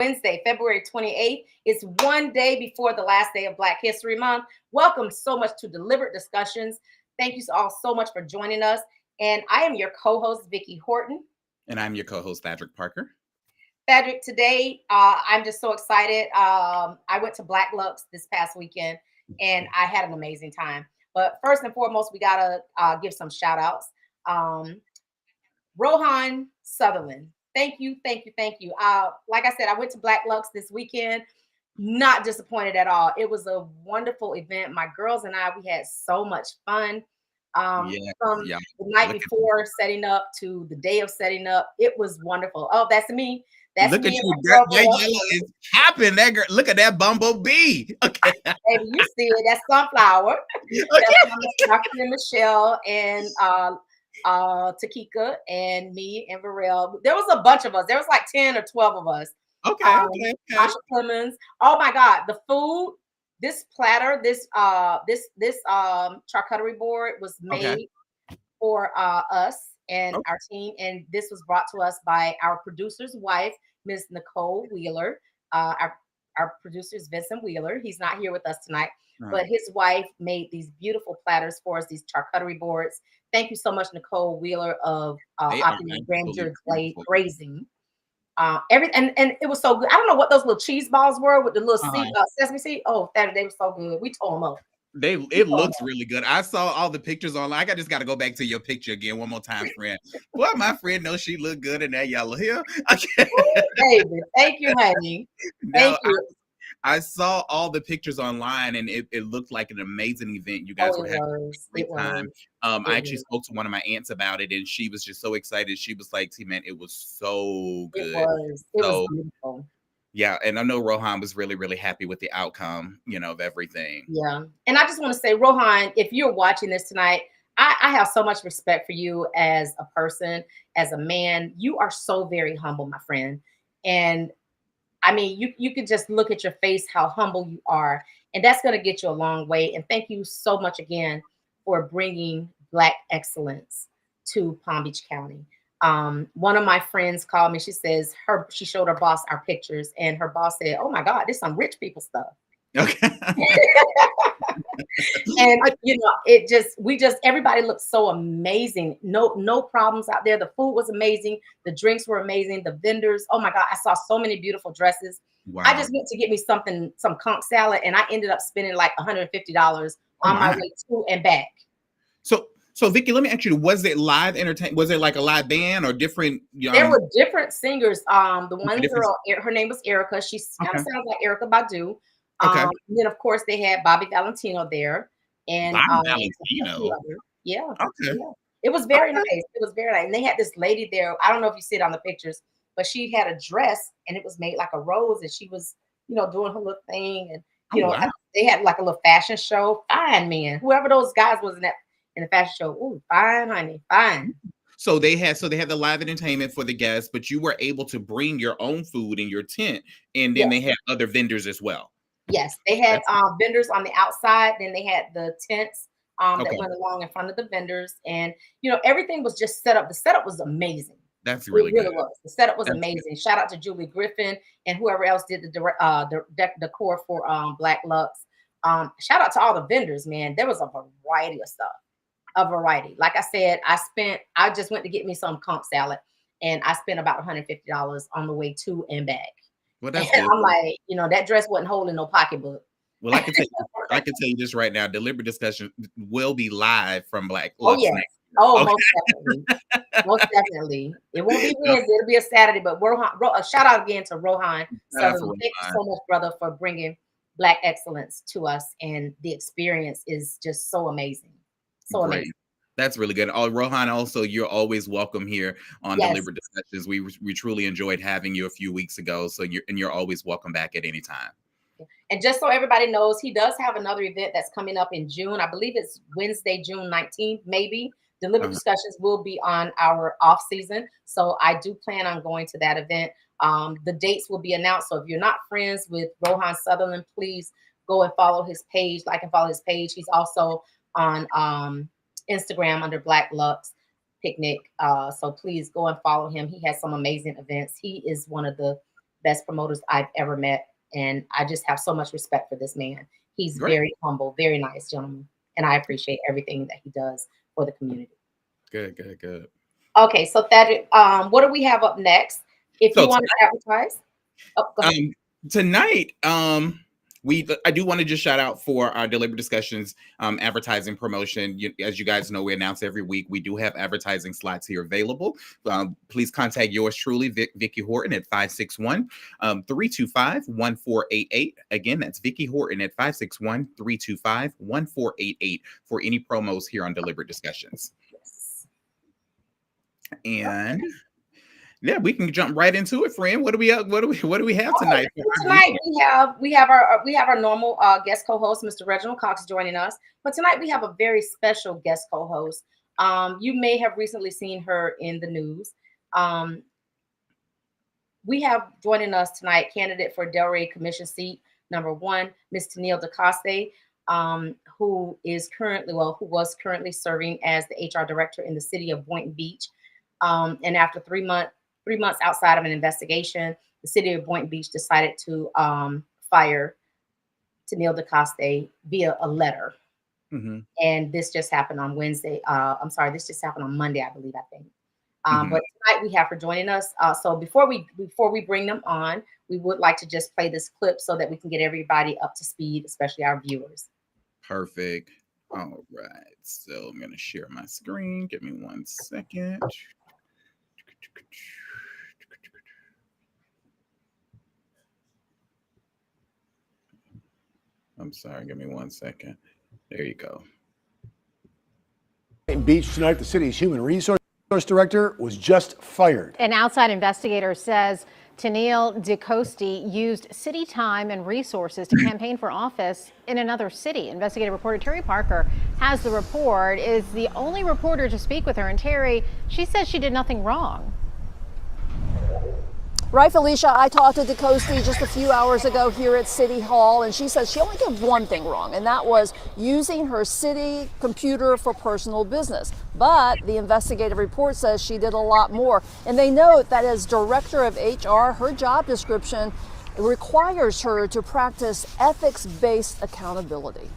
Wednesday, February 28th. It's one day before the last day of Black History Month. Welcome so much to Deliberate Discussions. Thank you all so much for joining us. And I am your co-host, Vicki Horton. And I'm your co-host, Patrick Parker. Patrick, today I'm just so excited. I went to Black Lux this past weekend and I had an amazing time. But first and foremost, we got to give some shout outs. Rohan Sutherland. Thank you, thank you, thank you. Like I said, I went to Black Lux this weekend. Not disappointed at all. It was a wonderful event. My girls and I, we had so much fun. From the night before setting up to the day of setting up, it was wonderful. Oh, that's me. That's look me. At you. That yellow is popping. That girl, look at that bumblebee. Okay. Baby, you see it. That's sunflower. Okay. That's Dr. Michelle and Takika and me and Varel. There was a bunch of us. There was like 10 or 12 of us. Okay. Tasha Clemens. Oh my God, the food. This platter, this charcuterie board was made for us and our team, and this was brought to us by our producer's wife, Ms. Nicole Wheeler. Our producer is Vincent Wheeler. He's not here with us tonight, but his wife made these beautiful platters for us, these charcuterie boards. Thank you so much, Nicole Wheeler of Opulent Grandeur Grazing. And it was so good. I don't know what those little cheese balls were with the little sesame seed. Oh, they were so good. We tore them up. It looks really good. I saw all the pictures online. I just got to go back to your picture again one more time, friend. Boy, my friend knows she looked good in that yellow hair. Okay. Baby, thank you, honey. Thank you. I saw all the pictures online, and it looked like an amazing event. You guys were having a great time. I actually spoke to one of my aunts about it, and she was just so excited. She was like, "Man, it was so good." It was beautiful. Yeah, and I know Rohan was really, really happy with the outcome, of everything. Yeah, and I just want to say, Rohan, if you're watching this tonight, I have so much respect for you as a person, as a man. You are so very humble, my friend, and I mean, you could just look at your face, how humble you are, and that's going to get you a long way. And thank you so much again for bringing Black excellence to Palm Beach County. One of my friends called me. She says she showed her boss our pictures, and her boss said, "Oh my God, this is some rich people stuff." Okay. And everybody looked so amazing. No problems out there. The food was amazing. The drinks were amazing. The vendors, oh my God, I saw so many beautiful dresses. Wow. I just went to get me some conch salad, and I ended up spending like $150 on my way to and back. So Vicki, let me ask you, was it live entertainment? Was it like a live band or different? There were different singers. The one girl, her name was Erica. She kind of sounds like Erykah Badu. And then of course they had Bobby Valentino there, and Valentino. Yeah. It was very nice. It was very nice. And they had this lady there. I don't know if you see it on the pictures, but she had a dress and it was made like a rose, and she was, doing her little thing, and they had like a little fashion show. Fine man, whoever those guys was in the fashion show. Ooh, fine, honey, fine. So they had the live entertainment for the guests, but you were able to bring your own food in your tent, and then they had other vendors as well. Yes, they had vendors on the outside. Then they had the tents that went along in front of the vendors, and everything was just set up. The setup was amazing. That's really good. The setup was amazing. Shout out to Julie Griffin and whoever else did the decor for Black Lux. Shout out to all the vendors, man. There was a variety of stuff. A variety. Like I said, I just went to get me some conch salad, and I spent about $150 on the way to and back. Well, that's good. I'm like, that dress wasn't holding no pocketbook. Well, I can tell you this right now. Deliberate Discussion will be live from Black Lux. Oh, yes. Most definitely. Most definitely. It won't be Wednesday. It'll be a Saturday. But a shout out again to Rohan. Thank you so much, brother, for bringing Black excellence to us. And the experience is just so amazing. So amazing. That's really good. Rohan, also, you're always welcome here on Deliberate Discussions. We truly enjoyed having you a few weeks ago. So you're always welcome back at any time. And just so everybody knows, he does have another event that's coming up in June. I believe it's Wednesday, June 19th, maybe. Deliberate Discussions will be on our off season. So I do plan on going to that event. The dates will be announced. So if you're not friends with Rohan Sutherland, please go and follow his page. Like and follow his page. He's also on Instagram under Black Lux Picnic. So please go and follow him. He has some amazing events. He is one of the best promoters I've ever met. And I just have so much respect for this man. He's Great. very humble, very nice gentleman. And I appreciate everything that he does for the community. Good. Okay, so that what do we have up next? If you want to advertise. Oh, go ahead. Tonight, I do want to just shout out for our Deliberate Discussions advertising promotion. As you guys know, we announce every week. We do have advertising slots here available. Please contact yours truly, Vicky Horton, at 561-325-1488. Again, that's Vicky Horton at 561-325-1488 for any promos here on Deliberate Discussions. Yes. And yeah, we can jump right into it, friend. What do we have tonight? Tonight we have our normal guest co-host, Mr. Reginald Cox, joining us. But tonight we have a very special guest co-host. You may have recently seen her in the news. We have joining us tonight candidate for Delray Commission seat number 1, Ms. Tennille DeCoste, who was currently serving as the HR director in the city of Boynton Beach. And after 3 months outside of an investigation, the city of Boynton Beach decided to fire Tennille DeCoste via a letter. Mm-hmm. And this just happened on Wednesday. This just happened on Monday, I believe, I think. But tonight we have her joining us. So before we bring them on, we would like to just play this clip so that we can get everybody up to speed, especially our viewers. Perfect. All right. So I'm going to share my screen. Give me 1 second. I'm sorry. Give me 1 second. There you go. In Beach tonight, the city's human resource director was just fired. An outside investigator says Tennille DeCoste used city time and resources to campaign for office in another city. Investigative reporter Terry Parker has the report, is the only reporter to speak with her. And Terry, she says she did nothing wrong. Right, Felicia, I talked to DeCoste just a few hours ago here at City Hall, and she says she only did one thing wrong, and that was using her city computer for personal business. But the investigative report says she did a lot more. And they note that as director of HR, her job description requires her to practice ethics-based accountability.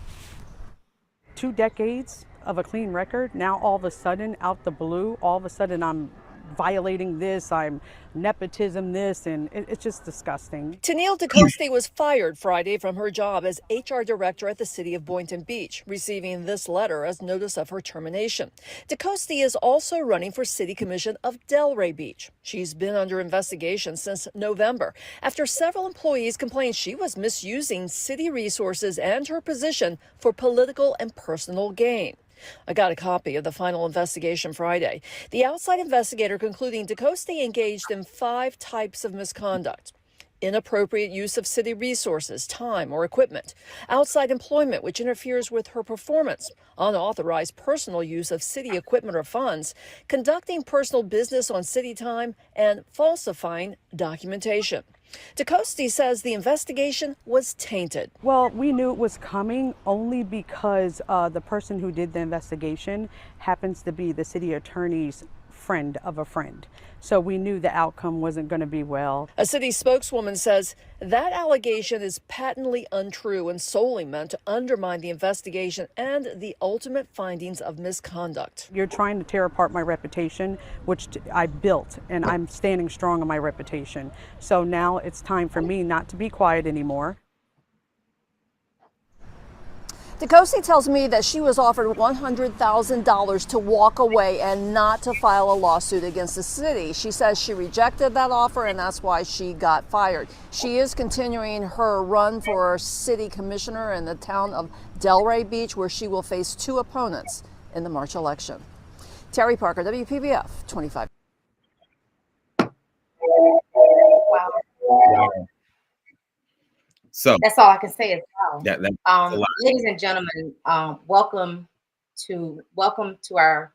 2 decades of a clean record. Now all of a sudden, out the blue, all of a sudden I'm violating this, I'm nepotism this, and it's just disgusting. Tennille DeCoste was fired Friday from her job as HR director at the city of Boynton Beach, receiving this letter as notice of her termination. DeCoste is also running for city commission of Delray Beach. She's been under investigation since November after several employees complained she was misusing city resources and her position for political and personal gain. I got a copy of the final investigation Friday. The outside investigator concluding DeCoste engaged in 5 types of misconduct: inappropriate use of city resources, time, or equipment; outside employment, which interferes with her performance; unauthorized personal use of city equipment or funds; conducting personal business on city time; and falsifying documentation. DeCoste says the investigation was tainted. Well, we knew it was coming only because the person who did the investigation happens to be the city attorney's friend of a friend. So we knew the outcome wasn't going to be well. A city spokeswoman says that allegation is patently untrue and solely meant to undermine the investigation and the ultimate findings of misconduct. You're trying to tear apart my reputation, which I built, and I'm standing strong on my reputation. So now it's time for me not to be quiet anymore. DeCoste tells me that she was offered $100,000 to walk away and not to file a lawsuit against the city. She says she rejected that offer, and that's why she got fired. She is continuing her run for city commissioner in the town of Delray Beach, where she will face 2 opponents in the March election. Terry Parker, WPBF 25. Wow. So that's all I can say is wow. Yeah, ladies and gentlemen, welcome to our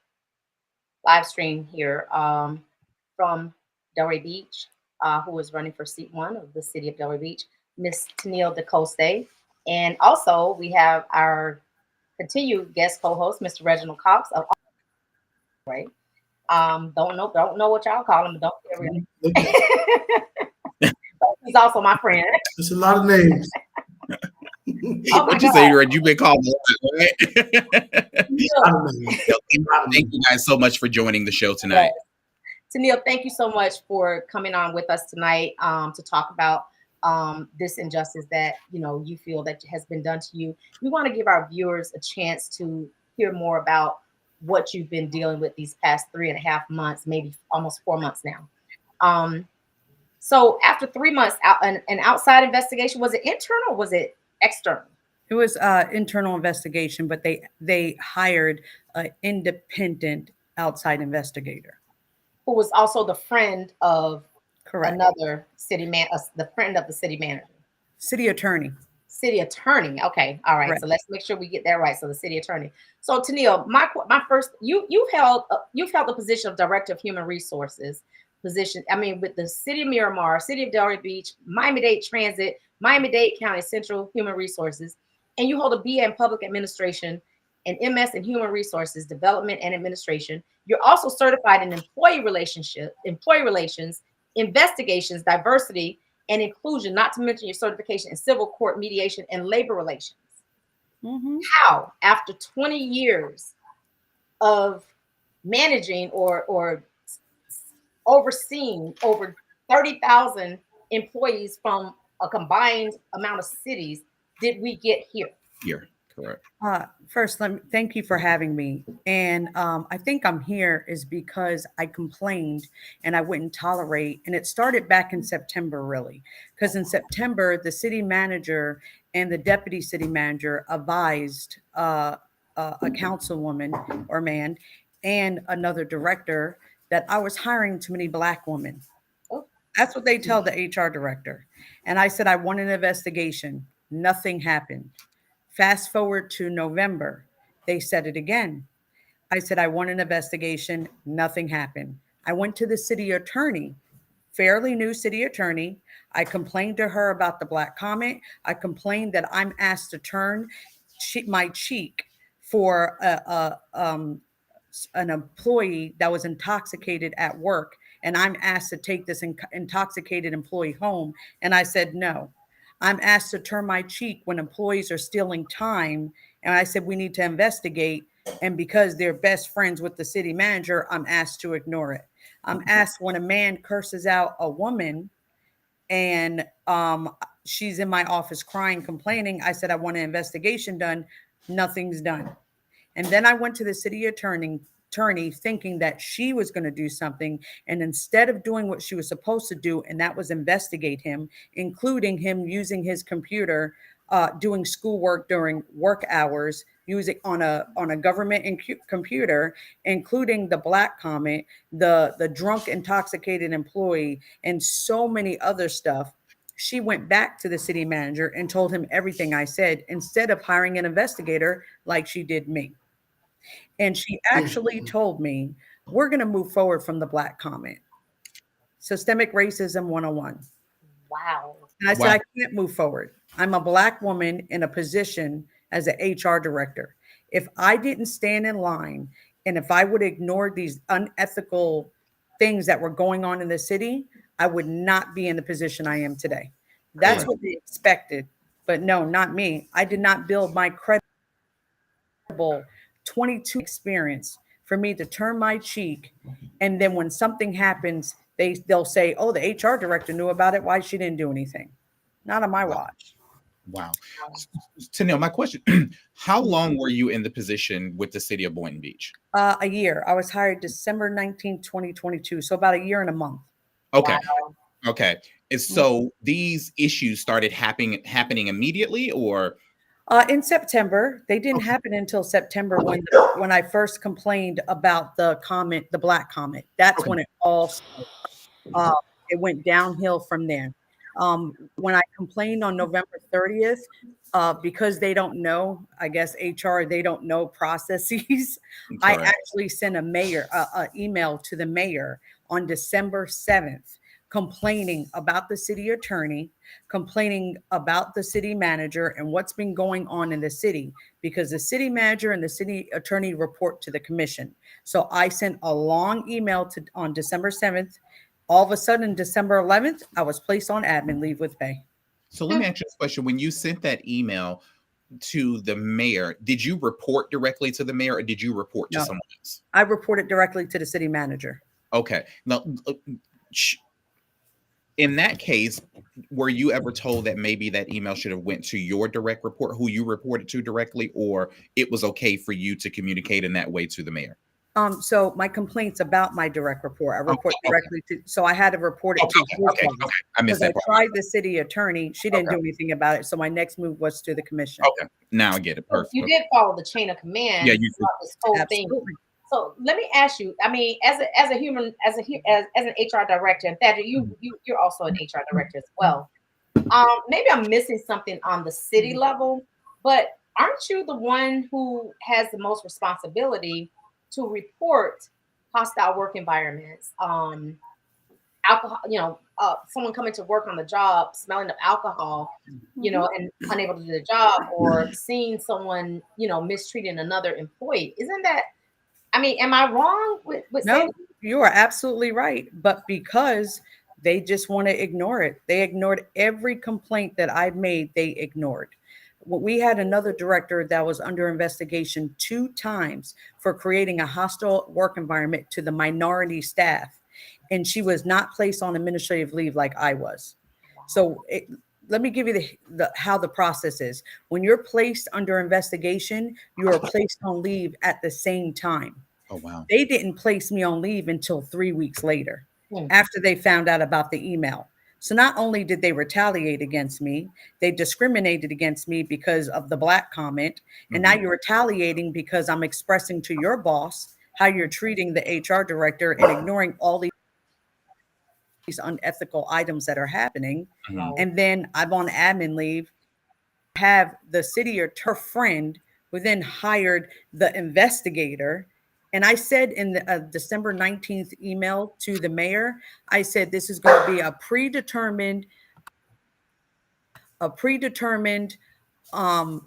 live stream here from Delray Beach, who is running for seat 1 of the city of Delray Beach, Miss Tennille DeCoste. And also we have our continued guest co-host, Mr. Reginald Cox of right. Don't know what y'all call him, but don't care really. He's also my friend. It's a lot of names. Oh What you say, Red? You've been called a lot, right? Thank you guys so much for joining the show tonight. Tenille, thank you so much for coming on with us tonight to talk about this injustice that you feel that has been done to you. We want to give our viewers a chance to hear more about what you've been dealing with these past 3.5 months, maybe almost 4 months now. So after 3 months, an outside investigation, was it internal or was it external? It was internal investigation, but they hired an independent outside investigator. Who was also the friend of Correct. another the friend of the city manager. City attorney. City attorney. Okay. All right. Right. So let's make sure we get that right. So the city attorney. So Tenille, my first, you've held the position of director of human resources position. I mean, with the city of Miramar, city of Delray Beach, Miami-Dade Transit, Miami-Dade County Central Human Resources, and you hold a BA in public administration and MS in human resources development and administration. You're also certified in employee relations, investigations, diversity, and inclusion, not to mention your certification in civil court mediation and labor relations. Mm-hmm. How, after 20 years of managing or overseeing over 30,000 employees from a combined amount of cities, did we get here? Here, correct. First, thank you for having me. And I think I'm here is because I complained and I wouldn't tolerate. And it started back in September, really, because in September, the city manager and the deputy city manager advised a councilwoman or man and another director that I was hiring too many Black women. That's what they tell the HR director. And I said, I want an investigation. Nothing happened. Fast forward to November, they said it again. I said, I want an investigation. Nothing happened. I went to the city attorney, fairly new city attorney. I complained to her about the Black comment. I complained that I'm asked to turn my cheek for an employee that was intoxicated at work. And I'm asked to take this intoxicated employee home. And I said, no. I'm asked to turn my cheek when employees are stealing time. And I said, we need to investigate. And because they're best friends with the city manager, I'm asked to ignore it. I'm asked when a man curses out a woman and she's in my office crying, complaining. I said, I want an investigation done. Nothing's done. And then I went to the city attorney thinking that she was going to do something. And instead of doing what she was supposed to do, and that was investigate him, including him using his computer, doing schoolwork during work hours, using on a government computer, including the Black comment, the drunk, intoxicated employee, and so many other stuff. She went back to the city manager and told him everything I said, instead of hiring an investigator like she did me. And she actually told me, we're going to move forward from the Black comment. Systemic racism 101. Wow. And I said, I can't move forward. I'm a Black woman in a position as an HR director. If I didn't stand in line and if I would ignore these unethical things that were going on in the city, I would not be in the position I am today. That's what they expected. But no, not me. I did not build my credible 22 experience for me to turn my cheek. And then when something happens, they'll say, oh, the HR director knew about it. Why she didn't do anything? Not on my watch. Wow. Tenille, my question, how long were you in the position with the city of Boynton Beach? A year. I was hired December 19, 2022. So about a year and a month. Okay. Wow. Okay. And so these issues started happening immediately, or? In September. They didn't happen until September when I first complained about the comment, the Black comment. That's when it all started. It went downhill from there. When I complained on November 30th, because they don't know, I guess HR, they don't know processes. I actually sent a email to the mayor on December 7th, complaining about the city attorney, complaining about the city manager and what's been going on in the city, because the city manager and the city attorney report to the commission. So I sent a long email on December 7th All of a sudden, December 11th, I was placed on admin leave with pay. So let me ask you this question. When you sent that email to the mayor, did you report directly to the mayor or did you report to No. someone else? I reported directly to the city manager. Okay. Now, in that case, were you ever told that maybe that email should have went to your direct report, who you reported to directly, or it was okay for you to communicate in that way to the mayor? So my complaints about my direct report, I report Okay. directly to, so I had to report it to his Okay. office. I missed Because that I part. tried the city attorney, she didn't do anything about it. So my next move was to the commission. Okay. Now I get it. So Perfect. you did follow the chain of command Yeah, you throughout this whole thing. Absolutely. So let me ask you. I mean, as an HR director, and Thaddeus, you're also an HR director as well. Maybe I'm missing something on the city level, but aren't you the one who has the most responsibility to report hostile work environments, alcohol, someone coming to work on the job smelling of alcohol, and unable to do the job, or seeing someone, mistreating another employee? Isn't that, I mean, am I wrong with saying No, you are absolutely right. But because they just want to ignore it, they ignored every complaint that I've made, they ignored. We had another director that was under investigation 2 times for creating a hostile work environment to the minority staff, and she was not placed on administrative leave like I was. So let me give you the how the process is. When you're placed under investigation, you are placed on leave at the same time. Oh, wow. They didn't place me on leave until 3 weeks later, after they found out about the email. So not only did they retaliate against me, they discriminated against me because of the Black comment. And now you're retaliating because I'm expressing to your boss how you're treating the HR director and ignoring all these unethical items that are happening. And then I'm on admin leave, have the city or her friend who then hired the investigator. And I said in the December 19th email to the mayor, I said, this is going to be a predetermined,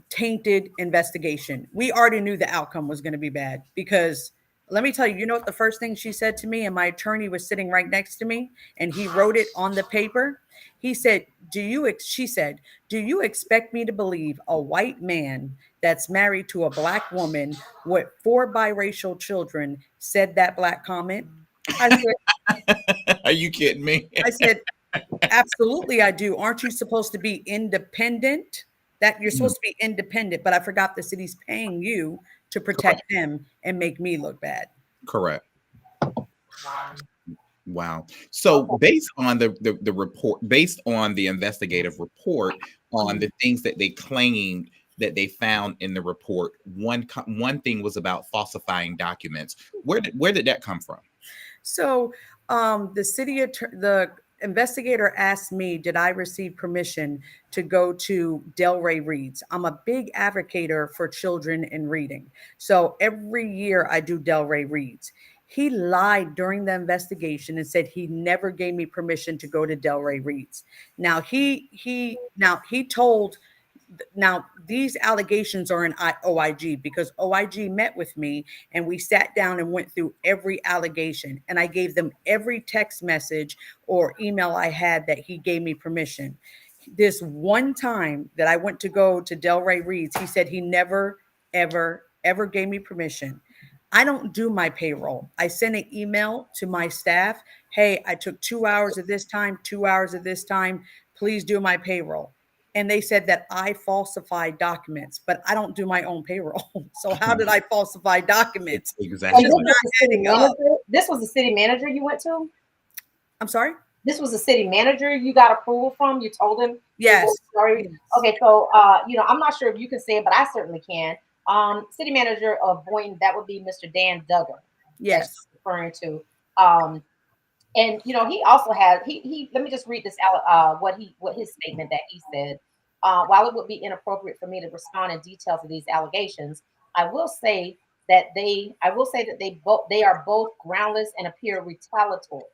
tainted investigation. We already knew the outcome was going to be bad because let me tell you, you know what the first thing she said to me, and my attorney was sitting right next to me and he wrote it on the paper. He said, she said, do you expect me to believe a white man that's married to a Black woman with 4 biracial children said that Black comment? I said, are you kidding me? I said, absolutely, I do. Aren't you supposed to be independent? That you're supposed to be independent, but I forgot the city's paying you to protect them and make me look bad. Correct. Wow. So based on the report, based on the investigative report, on the things that they claimed that they found in the report, one thing was falsifying documents. Where did that come from? So the investigator asked me, did I receive permission to go to Delray Reads? I'm a big advocate for children in reading. So every year I do Delray Reads. He lied during the investigation and said he never gave me permission to go to Delray Reads. Now these allegations are in OIG because OIG met with me and we sat down and went through every allegation, and I gave them every text message or email I had that he gave me permission. This one time that I went to go to Delray Reads, he said he never, ever, ever gave me permission. I don't do my payroll. I send an email to my staff. Hey, I took 2 hours of this time, 2 hours of this time. Please do my payroll. And they said that I falsified documents, but I don't do my own payroll. So how did I falsify documents? Exactly. This was the city manager you went to? I'm sorry? This was the city manager you got approval from? You told him? Yes. Sorry. Okay, so I'm not sure if you can say it, but I certainly can. City manager of Boynton, that would be Mr. Dan Duggan. Yes. Referring to. And he also has he let me just read this out what his statement that he said. While it would be inappropriate for me to respond in detail to these allegations, I will say that they are both groundless and appear retaliatory.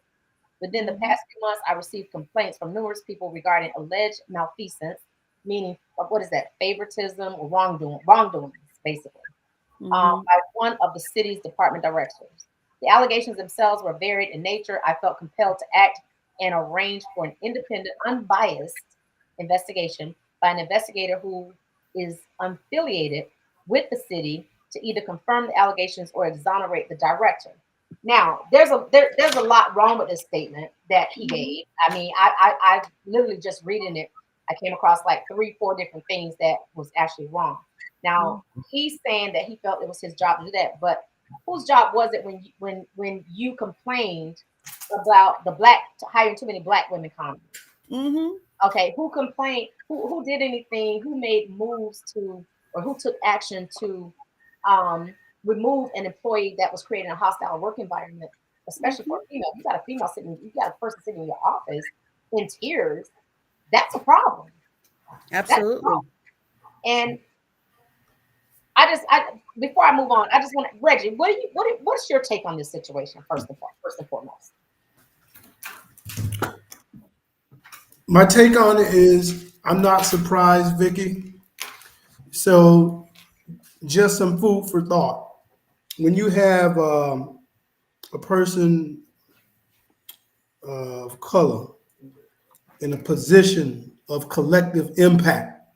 Within the past few months, I received complaints from numerous people regarding alleged malfeasance, meaning what is that, favoritism or wrongdoings, basically, by one of the city's department directors. The allegations themselves were varied in nature. I felt compelled to act and arrange for an independent, unbiased investigation by an investigator who is unaffiliated with the city to either confirm the allegations or exonerate the director. Now, there's a lot wrong with this statement that he gave. I mean, I literally just reading it, I came across like 3-4 different things that was actually wrong. Now, he's saying that he felt it was his job to do that, but whose job was it when you complained about the hiring too many black women comics? Okay, who complained? Who did anything? Who made moves to, or who took action to remove an employee that was creating a hostile work environment, especially for a female? You got a person sitting in your office in tears. That's a problem. Absolutely. And before I move on, I just want to, Reggie, what's your take on this situation first and foremost? My take on it is I'm not surprised, Vicky. So just some food for thought. When you have a person of color in a position of collective impact,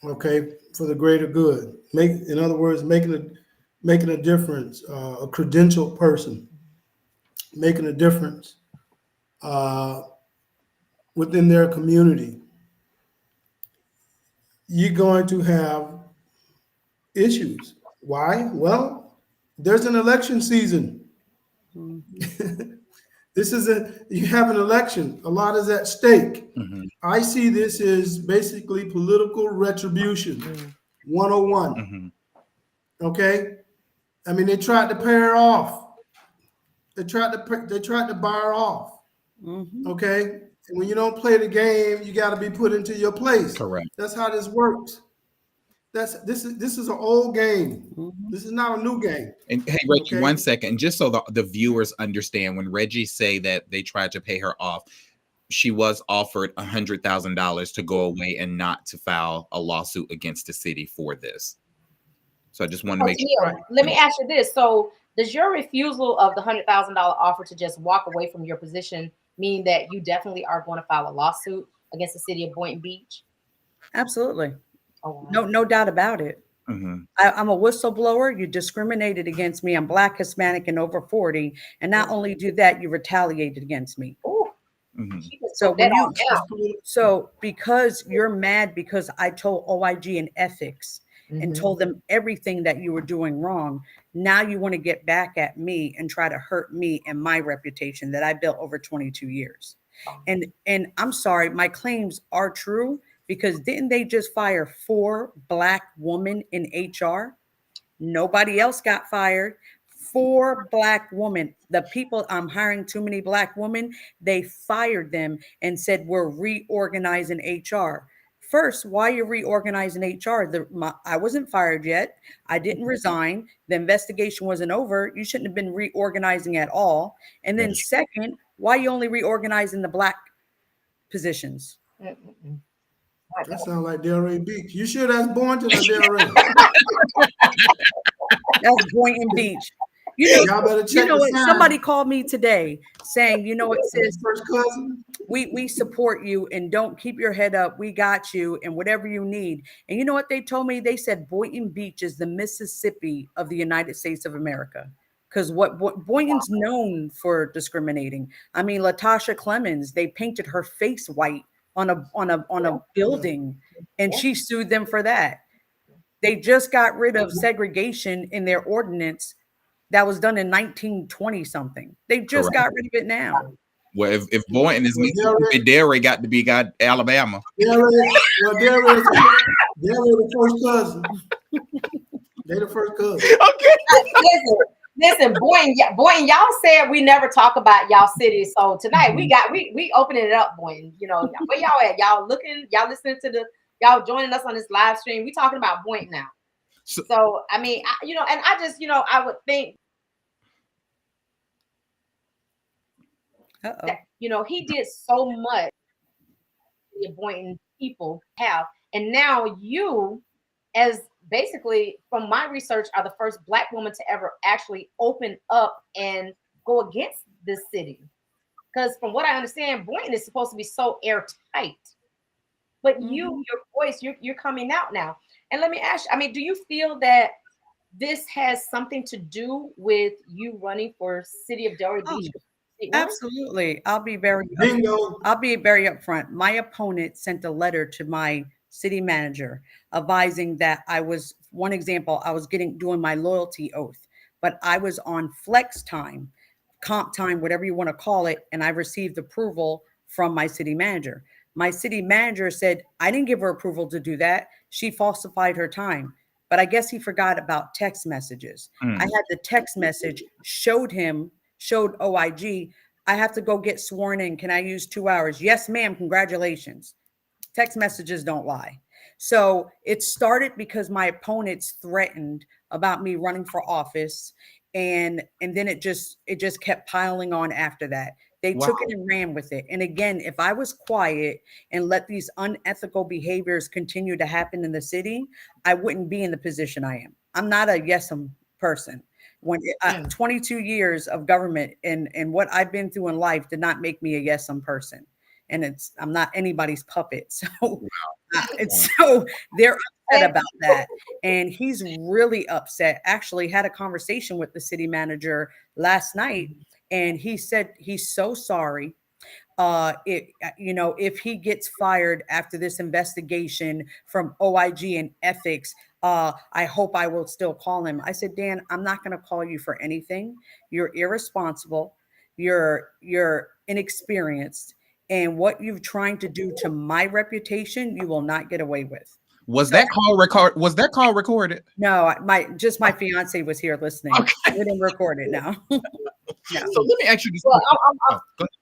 okay, for the greater good, in other words, making a difference, a credentialed person, making a difference within their community, you're going to have issues. Why? Well, there's an election season. You have an election. A lot is at stake. I see this as basically political retribution 101. Okay? I mean, they tried to pay her off. They tried to buy her off. Okay? And when you don't play the game, you got to be put into your place. Correct. That's how this works. This is an old game. This is not a new game. And hey, Reggie, 1 second, just so the viewers understand, when Reggie say that they tried to pay her off, she was offered $100,000 to go away and not to file a lawsuit against the city for this. So I just wanted to make sure. Let me ask you this: so, does your refusal of the $100,000 offer to just walk away from your position mean that you definitely are going to file a lawsuit against the city of Boynton Beach? Absolutely. Oh, wow. No doubt about it. I'm a whistleblower. You discriminated against me. I'm Black, Hispanic, and over 40. And not only do that, you retaliated against me. So because you're mad because I told OIG and ethics and told them everything that you were doing wrong, now you want to get back at me and try to hurt me and my reputation that I built over 22 years. And I'm sorry, my claims are true. Because didn't they just fire 4 Black women in HR? Nobody else got fired. 4 Black women. The people, I'm hiring too many Black women, they fired them and said, we're reorganizing HR. First, why are you reorganizing HR? I wasn't fired yet. I didn't resign. The investigation wasn't over. You shouldn't have been reorganizing at all. And then second, why are you only reorganizing the Black positions? That sounds like Delray Beach. You sure that's Boynton or Delray? That's Boynton Beach. You know, y'all better check what? sign. Somebody called me today saying, you know what, sis, first cousin. We support you and don't keep your head up. We got you and whatever you need. And you know what they told me? They said Boynton Beach is the Mississippi of the United States of America. Because what Boynton's known for discriminating. I mean, Latasha Clemens, they painted her face white on a building, and she sued them for that. They just got rid of segregation in their ordinance that was done in 1920 something. They just got rid of it now. Well, if Boynton is Mississippi, Delray got to be Alabama. Delray the first cousin. They the first cousin. Okay. Listen, Boynton, y'all said we never talk about y'all city. So tonight we opening it up, Boynton. You know, where y'all at? Y'all listening to y'all joining us on this live stream. We talking about Boynton now. So I mean, I would think that, he did so much the Boynton people have, and now you, as basically, from my research, are the first Black woman to ever actually open up and go against this city. Because from what I understand, Boynton is supposed to be so airtight. But your voice, you're coming out now. And let me ask you, I mean, do you feel that this has something to do with you running for City of Delray Beach? Absolutely. I'll be very Bingo. upfront. My opponent sent a letter to my city manager advising that I was, one example, I was doing my loyalty oath, but I was on flex time, comp time, whatever you want to call it, and I received approval from my city manager. My city manager said, I didn't give her approval to do that. She falsified her time. But I guess he forgot about text messages. I had the text message, showed OIG, I have to go get sworn in. Can I use 2 hours? Yes, ma'am. Congratulations. Text messages don't lie. So it started because my opponents threatened about me running for office. And then it just kept piling on after that. They took it and ran with it. And again, if I was quiet and let these unethical behaviors continue to happen in the city, I wouldn't be in the position I am. I'm not a yes-em person. When 22 years of government and what I've been through in life did not make me a yes-em person. And I'm not anybody's puppet. So, so they're upset about that. And he's really upset. Actually had a conversation with the city manager last night. And he said he's so sorry. If he gets fired after this investigation from OIG and ethics, I hope I will still call him. I said, Dan, I'm not going to call you for anything. You're irresponsible. You're inexperienced. And what you're trying to do to my reputation, you will not get away with. Was that call recorded? No, my fiance was here listening. Okay. We didn't record it now. No. So let me ask you this. Well,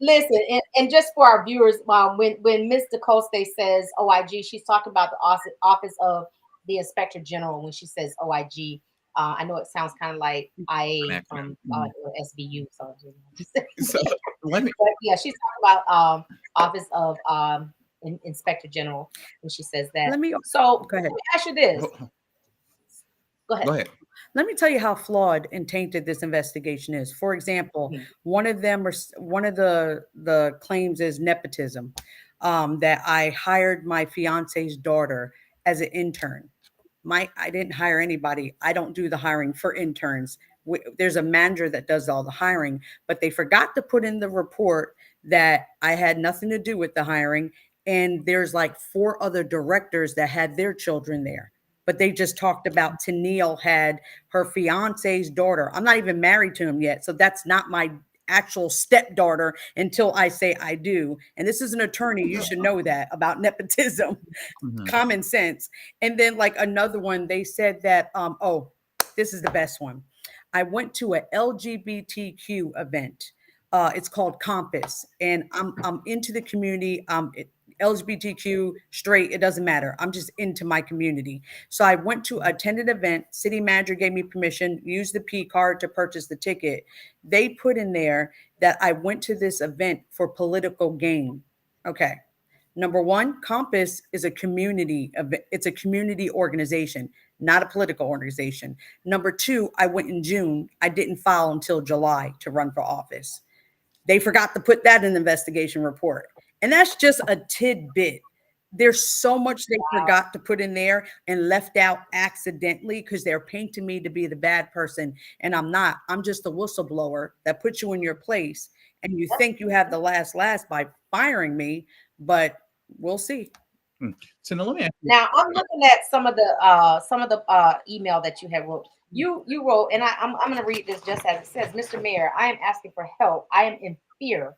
listen, and just for our viewers, when Ms. DeCoste says OIG, she's talking about the office of the Inspector General. When she says OIG, I know it sounds kind of like IA from SVU. So let me. But yeah, she's talking about office of Inspector General when she says that. Go ahead. Let me ask you this. Go ahead. Let me tell you how flawed and tainted this investigation is. For example, one of the claims is nepotism, that I hired my fiance's daughter as an intern. I didn't hire anybody. I don't do the hiring for interns. There's a manager that does all the hiring, but they forgot to put in the report that I had nothing to do with the hiring. And there's like 4 other directors that had their children there. But they just talked about Tennille had her fiance's daughter. I'm not even married to him yet. So that's not my actual stepdaughter until I say I do. And this is an attorney. You should know that about nepotism, common sense. And then like another one, they said that, this is the best one. I went to a LGBTQ event. It's called Compass. And I'm into the community. LGBTQ, straight, it doesn't matter. I'm just into my community. So I went to attend an event. City manager gave me permission, used the P card to purchase the ticket. They put in there that I went to this event for political gain. Okay. Number one, Compass is a community event. It's a community organization, not a political organization. Number 2, I went in June. I didn't file until July to run for office. They forgot to put that in the investigation report. And that's just a tidbit. There's so much they forgot to put in there and left out accidentally because they're painting me to be the bad person. And I'm not. I'm just a whistleblower that puts you in your place. And you think you have the last by firing me, but we'll see. So now let me ask you. Now I'm looking at some of the email that you have wrote. You wrote, and I'm going to read this just as it says. Mr. Mayor, I am asking for help. I am in fear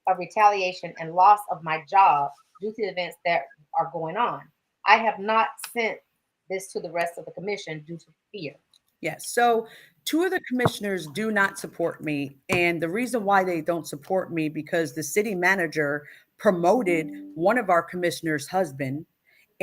of retaliation and loss of my job due to the events that are going on. I have not sent this to the rest of the commission due to fear. Yes. So 2 of the commissioners do not support me. And the reason why they don't support me, because the city manager promoted one of our commissioners' husband.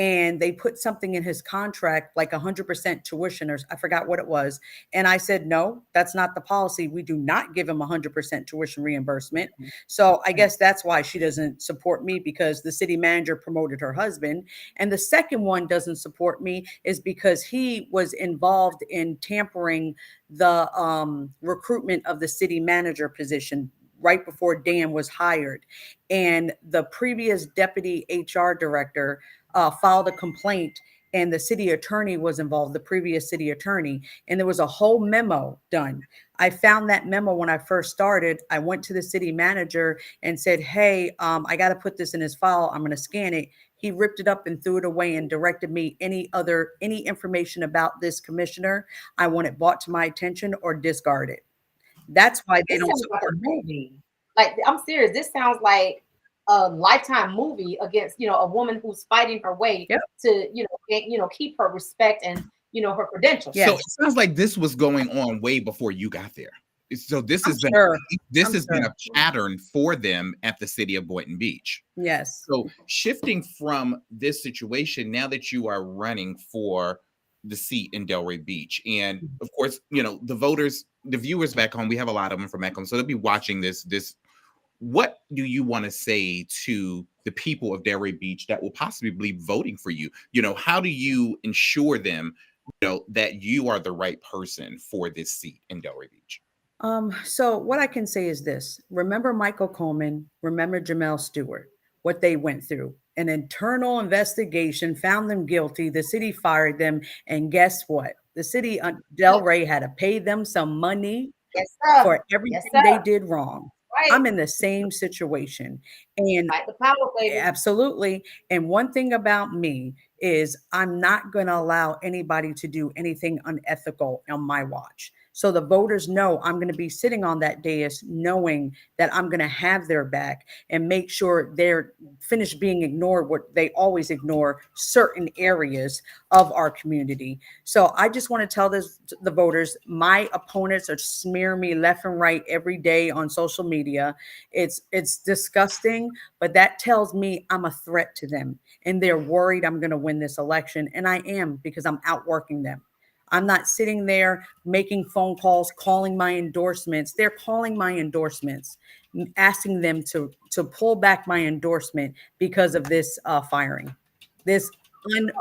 and they put something in his contract like 100% tuition, or I forgot what it was. And I said, no, that's not the policy. We do not give him 100% tuition reimbursement. So I guess that's why she doesn't support me, because the city manager promoted her husband. And the second one doesn't support me is because he was involved in tampering the recruitment of the city manager position right before Dan was hired. And the previous deputy HR director filed a complaint, and the city attorney was involved, the previous city attorney, and there was a whole memo done. I found that memo when I first started. I went to the city manager and said, hey, I got to put this in his file. I'm going to scan it. He ripped it up and threw it away and directed me any information about this commissioner, I want it brought to my attention or discarded. That's why they This don't sounds like a support me. movie. Like, I'm serious. This sounds like a Lifetime movie against, a woman who's fighting her way to, keep her respect and, her credentials. Yes. So it sounds like this was going on way before you got there. So this has been been a pattern for them at the city of Boynton Beach. Yes. So shifting from this situation, now that you are running for the seat in Delray Beach, and of course, the voters, the viewers back home, we have a lot of them from back home, so they'll be watching this. What do you want to say to the people of Delray Beach that will possibly be voting for you? How do you ensure them, that you are the right person for this seat in Delray Beach? So what I can say is this: remember Michael Coleman, remember Jamel Stewart, what they went through. An internal investigation found them guilty. The city fired them. And guess what? The city, Delray, had to pay them some money for everything they did wrong. Right. I'm in the same situation. And Fight the power, baby. absolutely. And one thing about me is I'm not going to allow anybody to do anything unethical on my watch. So the voters know I'm going to be sitting on that dais knowing that I'm going to have their back and make sure they're finished being ignored, what they always ignore, certain areas of our community. So I just want to tell the voters, my opponents are smearing me left and right every day on social media. It's disgusting, but that tells me I'm a threat to them, and they're worried I'm going to win this election. And I am, because I'm outworking them. I'm not sitting there making phone calls, calling my endorsements. They're calling my endorsements, asking them to pull back my endorsement because of this firing. This Let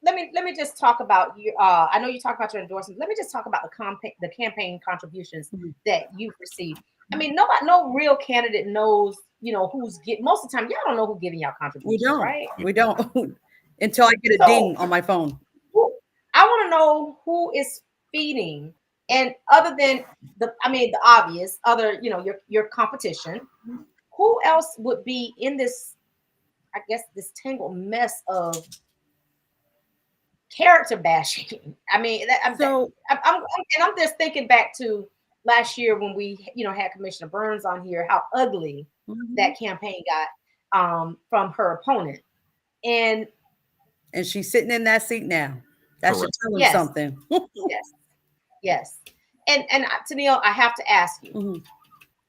me just talk about you. I know you talk about your endorsements. Let me just talk about the campaign contributions that you've received. I mean, no real candidate knows, who's getting. Most of the time, y'all don't know who's giving y'all contributions. We don't, right? We don't until I get a ding on my phone. I want to know who is feeding, and other than the obvious, other, your competition, who else would be in this, I guess, this tangled mess of character bashing? I mean, I'm just thinking back to last year when we, had Commissioner Burns on here, how ugly that campaign got from her opponent, and she's sitting in that seat now. That should tell them something. Yes. And Tennille, I have to ask you,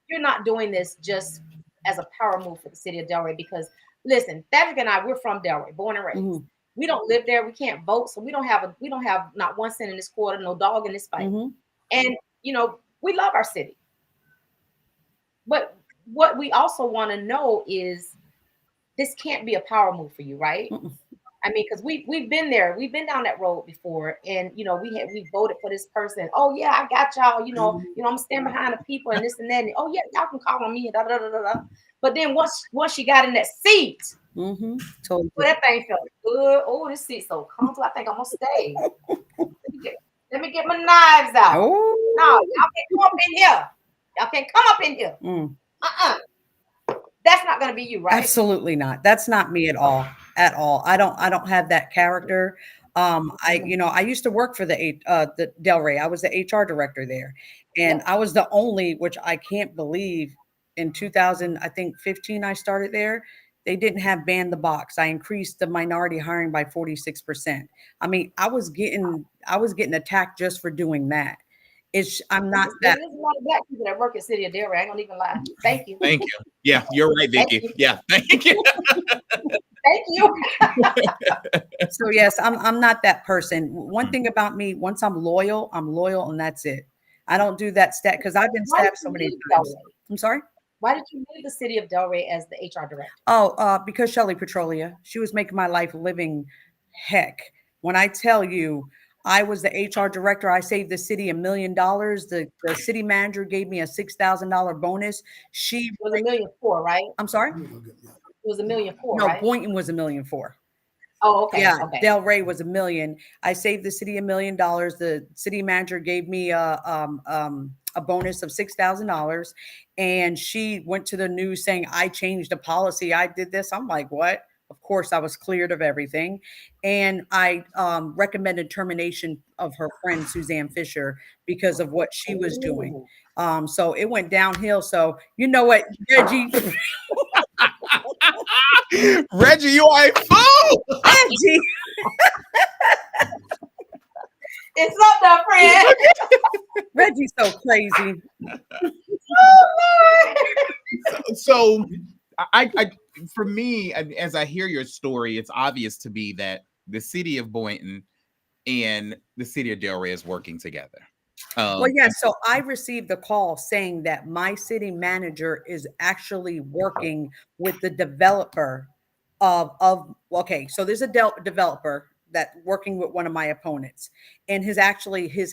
you're not doing this just as a power move for the city of Delray, because listen, Patrick and I, we're from Delray, born and raised. We don't live there. We can't vote, so we don't have not 1 cent in this quarter, no dog in this fight. And we love our city. But what we also want to know is this can't be a power move for you, right? I mean, because we've been there, we've been down that road before, and we voted for this person. Oh yeah, I got y'all. I'm standing behind the people and this and that. And, oh yeah, y'all can call on me. Da, da, da, da, da. But then once she got in that seat, totally. That thing felt good. Oh, this seat's so comfortable. I think I'm gonna stay. Let me get my knives out. Oh. No, y'all can't come up in here. Y'all can't come up in here. That's not gonna be you, right? Absolutely not. That's not me at all. At all. I don't have that character. I used to work for the Delray. I was the HR director there, and I was the only, which I can't believe, in 2015 I started there. They didn't have ban the box. I increased the minority hiring by 46%. I mean, I was getting attacked just for doing that. I'm not that. There's a lot of black people that work at City of Delray. I ain't gonna even lie. Thank you. Thank you. Yeah, you're right, Vicki. Yeah, thank you. Thank you. So yes, I'm not that person. One thing about me, once I'm loyal, and that's it. I don't do that stat because I've been Why did stabbed so you many leave times. Delray? I'm sorry. Why did you leave the city of Delray as the HR director? Oh, because Shelley Petrolia, she was making my life living heck. When I tell you, I was the HR director. I saved the city $1 million. The city manager gave me a $6,000 bonus. It was $1.4 million, right? I'm sorry. It was $1.4 million, No, right? Boynton was $1.4 million. Oh, okay. Yeah, Okay. Delray was $1 million. I saved the city $1 million. The city manager gave me a bonus of $6,000, and she went to the news saying I changed the policy. I did this. I'm like, what? Of course, I was cleared of everything, and I recommended termination of her friend Suzanne Fisher because of what she was doing. So it went downhill. So you know what, Reggie? Reggie, you are a fool. Reggie. It's up there, friend. Reggie's so crazy. So I for me, as I hear your story, it's obvious to me that the city of Boynton and the city of Delray is working together. Well, yeah. So I received a call saying that my city manager is actually working with the developer okay. So there's a developer that working with one of my opponents, and his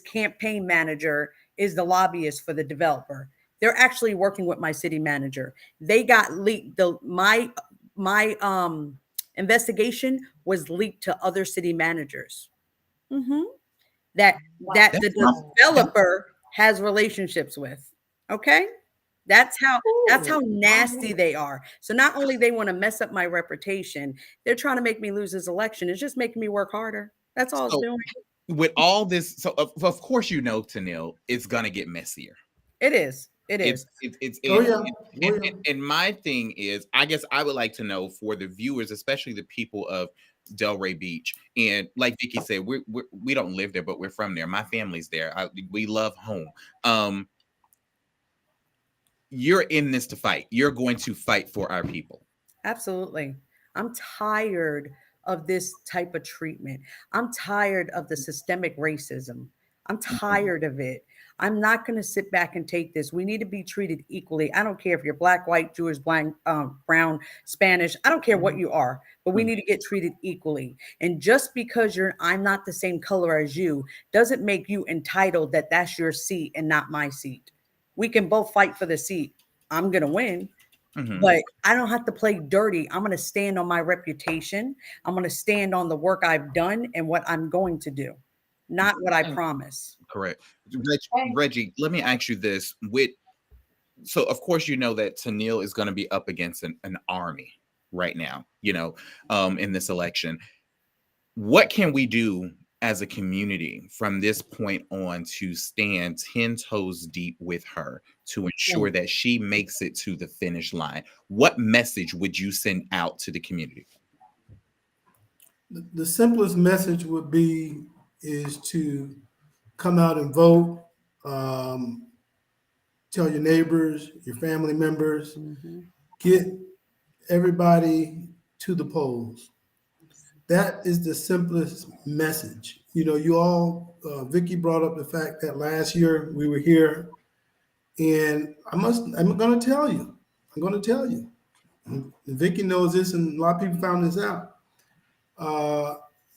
campaign manager is the lobbyist for the developer. They're actually working with my city manager. They got leaked. My investigation was leaked to other city managers. That the developer has relationships with. Okay. That's how nasty they are. So not only they want to mess up my reputation, they're trying to make me lose this election. It's just making me work harder. That's all it's doing. With all this, so of course, Tanil, it's gonna get messier. It is. It is. And my thing is, I guess I would like to know for the viewers, especially the people of Delray Beach, and like Vicky said, we don't live there, but we're from there. My family's there. We love home. You're in this to fight. You're going to fight for our people. Absolutely. I'm tired of this type of treatment. I'm tired of the systemic racism. I'm tired of it. I'm not going to sit back and take this. We need to be treated equally. I don't care if you're black, white, Jewish, black, brown, Spanish. I don't care what you are, but we need to get treated equally. And just because I'm not the same color as you doesn't make you entitled that that's your seat and not my seat. We can both fight for the seat. I'm going to win, but I don't have to play dirty. I'm going to stand on my reputation. I'm going to stand on the work I've done and what I'm going to do, not what I promise. Correct. Reggie, let me ask you this. So of course, you know that Tanil is going to be up against an army right now, in this election. What can we do as a community from this point on to stand 10 toes deep with her to ensure that she makes it to the finish line? What message would you send out to the community? The simplest message would is to come out and vote. Tell your neighbors, your family members, get everybody to the polls. That is the simplest message. You all, Vicky brought up the fact that last year we were here, and I'm going to tell you, and Vicky knows this, and a lot of people found this out.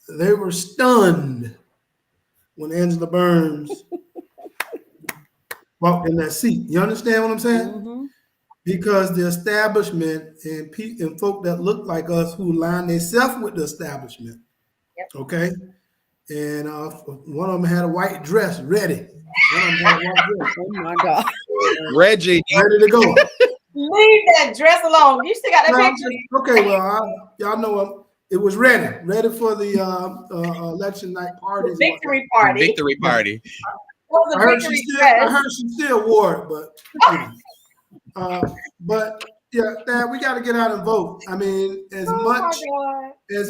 They were stunned when Angela Burns walked in that seat. You understand what I'm saying? Because the establishment and folk that look like us who line themselves with the establishment, okay? And one of them had a white dress ready. Oh my God. Reggie. Ready to go. Leave that dress alone. You still got that picture. Okay, well, y'all know it was ready for the election night party. Victory party. Victory party. I heard she still wore it, but yeah, Dad, we got to get out and vote. I mean, as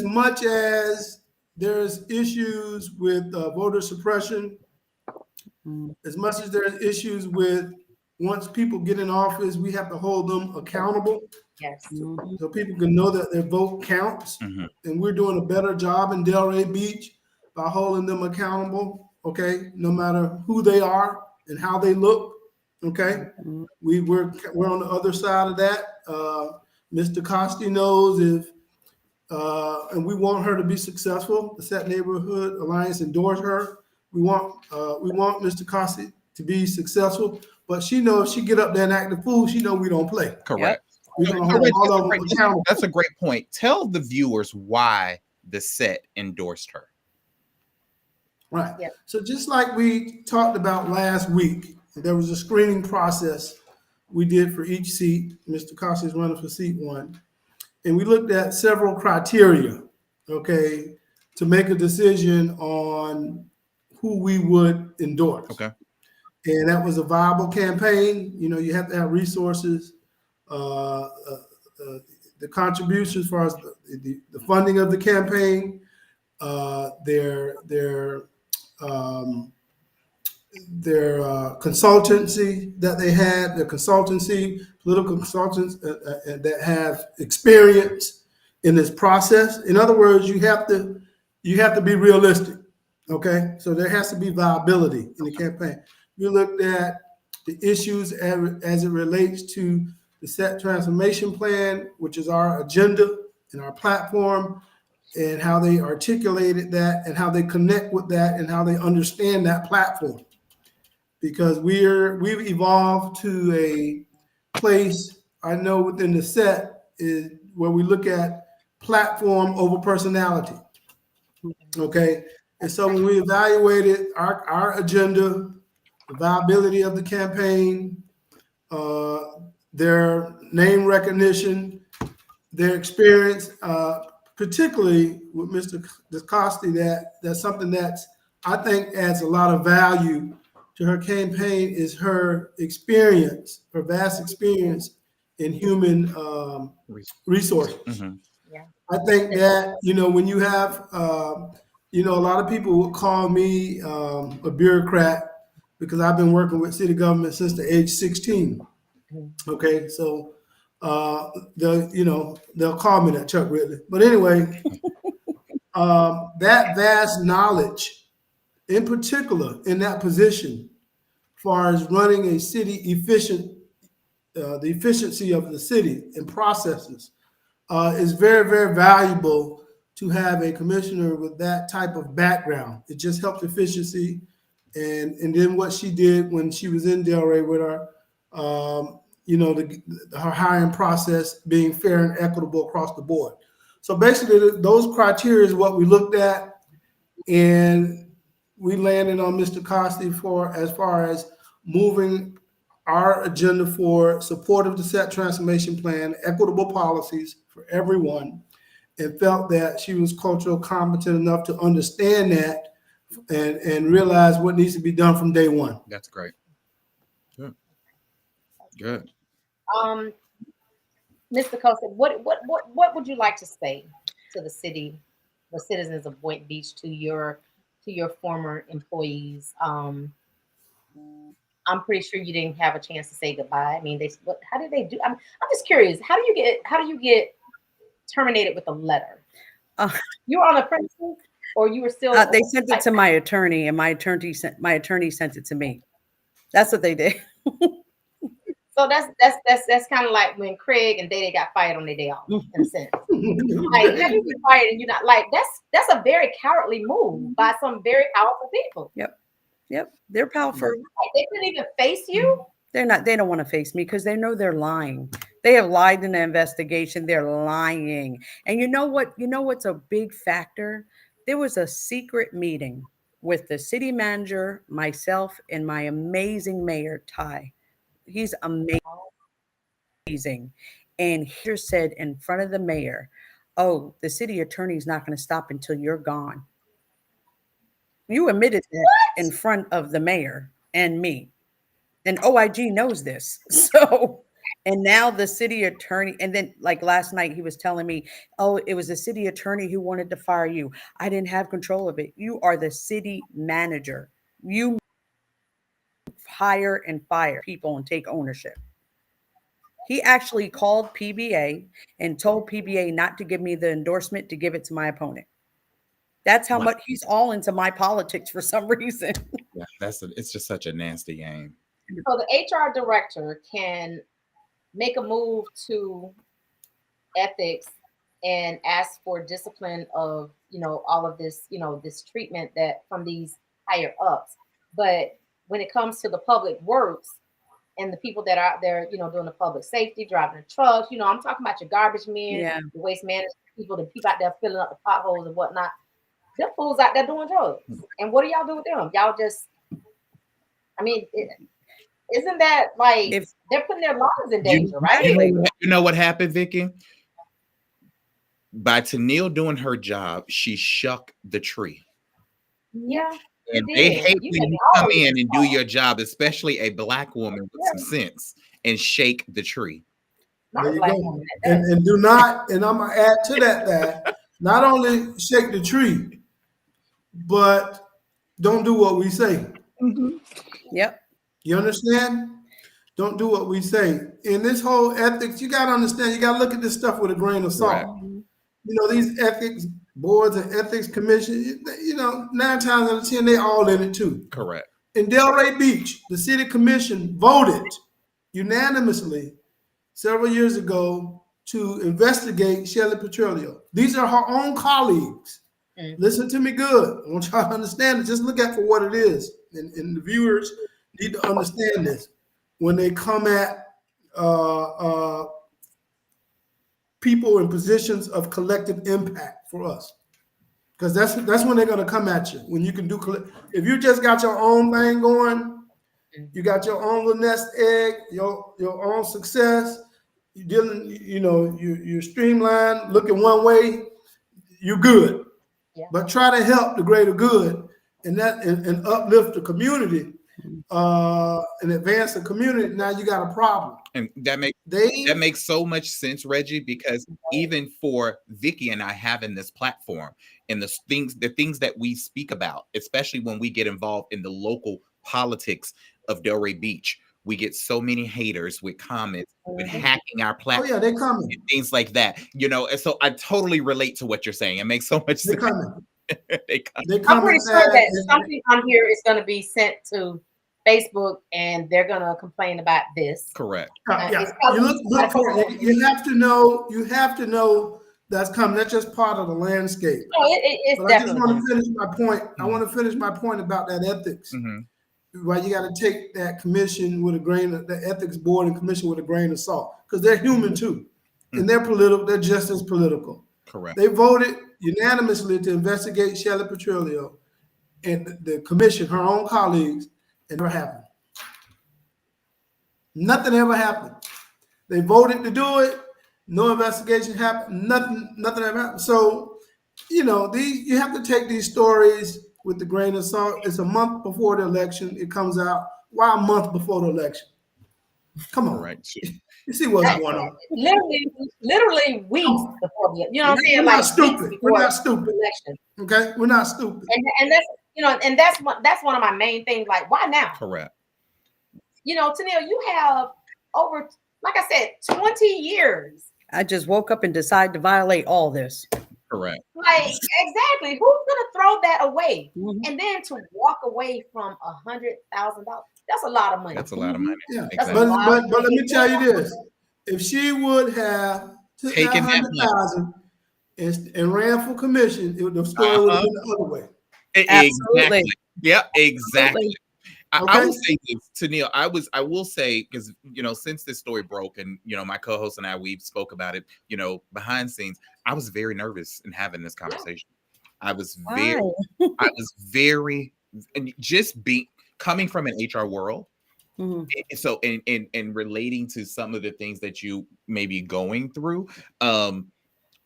much as there's issues with voter suppression, as much as there's issues with once people get in office, we have to hold them accountable. Yes. so people can know that their vote counts. Mhm. And we're doing a better job in Delray Beach by holding them accountable, okay, no matter who they are and how they look, okay? We're on the other side of that. Mr. Costi knows if, and we want her to be successful. The Set Neighborhood Alliance endorsed her. We want Mr. Costi to be successful, but she knows if she get up there and act a fool, she know we don't play. Correct. We're gonna hold all of them accountable. That's a great point. Tell the viewers why the Set endorsed her. Right. Yeah. So just like we talked about last week, there was a screening process we did for each seat. Mr. Costi is running for seat 1. And we looked at several criteria, okay, to make a decision on who we would endorse. Okay. And that was a viable campaign. You know, you have to have resources, the contributions as far as the funding of the campaign, their consultancy that they had, their consultancy, political consultants that have experience in this process. In other words, you have to be realistic. Okay, so there has to be viability in the campaign. We looked at the issues as it relates to the Set Transformation Plan, which is our agenda and our platform, and how they articulated that and how they connect with that and how they understand that platform. Because we've evolved to a place, I know within the Set, is where we look at platform over personality. Okay. And so when we evaluated our agenda, the viability of the campaign, their name recognition, their experience, particularly with Mr. Costi, that's something that's, I think, adds a lot of value to her campaign is her experience, her vast experience in human resources. Mm-hmm. Yeah. I think that, you know, when you have, you know, a lot of people would call me a bureaucrat because I've been working with city government since the age 16. Okay, so they'll call me that, Chuck Ridley. But anyway, that vast knowledge, in particular, in that position, as far as running a city the efficiency of the city and processes, is very, very valuable to have a commissioner with that type of background. It just helps efficiency. And then what she did when she was in Delray with her, her hiring process being fair and equitable across the board. So basically those criteria is what we looked at, and we landed on Mr. Costi as far as moving our agenda for support of the Set Transformation Plan, equitable policies for everyone, and felt that she was cultural competent enough to understand that and realize what needs to be done from day one. That's great. Good. Good. Mr. Costi, what would you like to say to the citizens of Boynton Beach, to your former employees? I'm pretty sure you didn't have a chance to say goodbye. I mean, how did they do? I'm just curious. How do you get terminated with a letter? You were on the premises, or you were still? They sent it to my attorney, and my attorney sent it to me. That's what they did. So that's kind of like when Craig and Dede got fired on their day off, in a sense. Like, how you get fired and you're not, like, that's a very cowardly move by some very powerful people. Yep, they're powerful. Like, they couldn't even face you. They don't want to face me because they know they're lying. They have lied in the investigation. They're lying. And you know what's a big factor? There was a secret meeting with the city manager, myself, and my amazing mayor, Ty. He's amazing. And he said in front of the mayor, "Oh, the city attorney is not going to stop until you're gone." You admitted that in front of the mayor and me. And OIG knows this. So, and now the city attorney, and then like last night, he was telling me, "Oh, it was the city attorney who wanted to fire you. I didn't have control of it." You are the city manager. You hire and fire people and take ownership. He actually called PBA and told PBA not to give me the endorsement, to give it to my opponent. That's how much he's all into my politics for some reason. Yeah, it's just such a nasty game. So the HR director can make a move to ethics and ask for discipline of, all of this, this treatment that from these higher ups. But when it comes to the public works and the people that are out there, doing the public safety, driving the trucks, I'm talking about your garbage men, the waste management people, the people out there filling up the potholes and whatnot. Them fools out there doing drugs. And what do y'all do with them? Y'all just, isn't that like they're putting their lives in danger, right? You know what happened, Vicky? By Tennille doing her job, she shook the tree. Yeah. And they hate when you come in and do your job, especially a Black woman with some sense, and shake the tree. There you go. And do not, and I'm gonna add to that not only shake the tree, but don't do what we say. Mm-hmm. Yep. You understand? Don't do what we say. In this whole ethics, you got to understand, you got to look at this stuff with a grain of salt. Right. These ethics boards and ethics commission, 9 times out of 10, they all in it too. Correct. In Delray Beach, the city commission voted unanimously several years ago to investigate Shelley Petrolio. These are her own colleagues. Listen to me good. I want y'all to understand it. Just look at it for what it is. And the viewers need to understand this. When they come at people in positions of collective impact for us. Because that's when they're going to come at you. When you can do, if you just got your own thing going, you got your own little nest egg, your own success, you're dealing, you're streamlined, looking one way, you're good. Yeah. But try to help the greater good and uplift the community and advance the community. Now you got a problem. And that makes so much sense, Reggie, because even for Vicky and I having this platform and the things that we speak about, especially when we get involved in the local politics of Delray Beach, we get so many haters with comments, with hacking our platform. Oh yeah, they coming. And things like that, and so I totally relate to what you're saying. It makes so much sense. They coming. I'm pretty sure that something on here is going to be sent to Facebook, and they're going to complain about this. Correct. You have to know that's coming. That's just part of the landscape. No, it's but definitely. I just want to finish my point. I want to finish my point about that ethics. Why you got to take that commission with the ethics board and commission with a grain of salt, because they're human too, and they're political. They're just as political. Correct. They voted unanimously to investigate Shelley Petrolio, and the commission, her own colleagues, and never happened. Nothing ever happened. They voted to do it. No investigation happened. Nothing ever happened. So, you have to take these stories with the grain of salt. It's a month before the election. It comes out. Why a month before the election? Come on. Right. You see what's going on. Literally weeks before the, you know what I'm saying? We're not stupid. We're not stupid. Election. Okay? We're not stupid. And that's that's one of my main things. Like, why now? Correct. Tennille, you have over, like I said, 20 years. I just woke up and decided to violate all this. Correct. Like, exactly. Who's gonna throw that away? And then to walk away from $100,000, that's a lot of money. That's a lot of money. Yeah. Exactly. But let me tell you this: if she would have taken that $100,000 and ran for commission, the story would have been the other way. Exactly. Yeah, exactly. Okay. I will say this, Tennille. I will say, because since this story broke, and my co-host and I, we spoke about it, behind scenes, I was very nervous in having this conversation. I was very, and just coming from an HR world. So and relating to some of the things that you may be going through.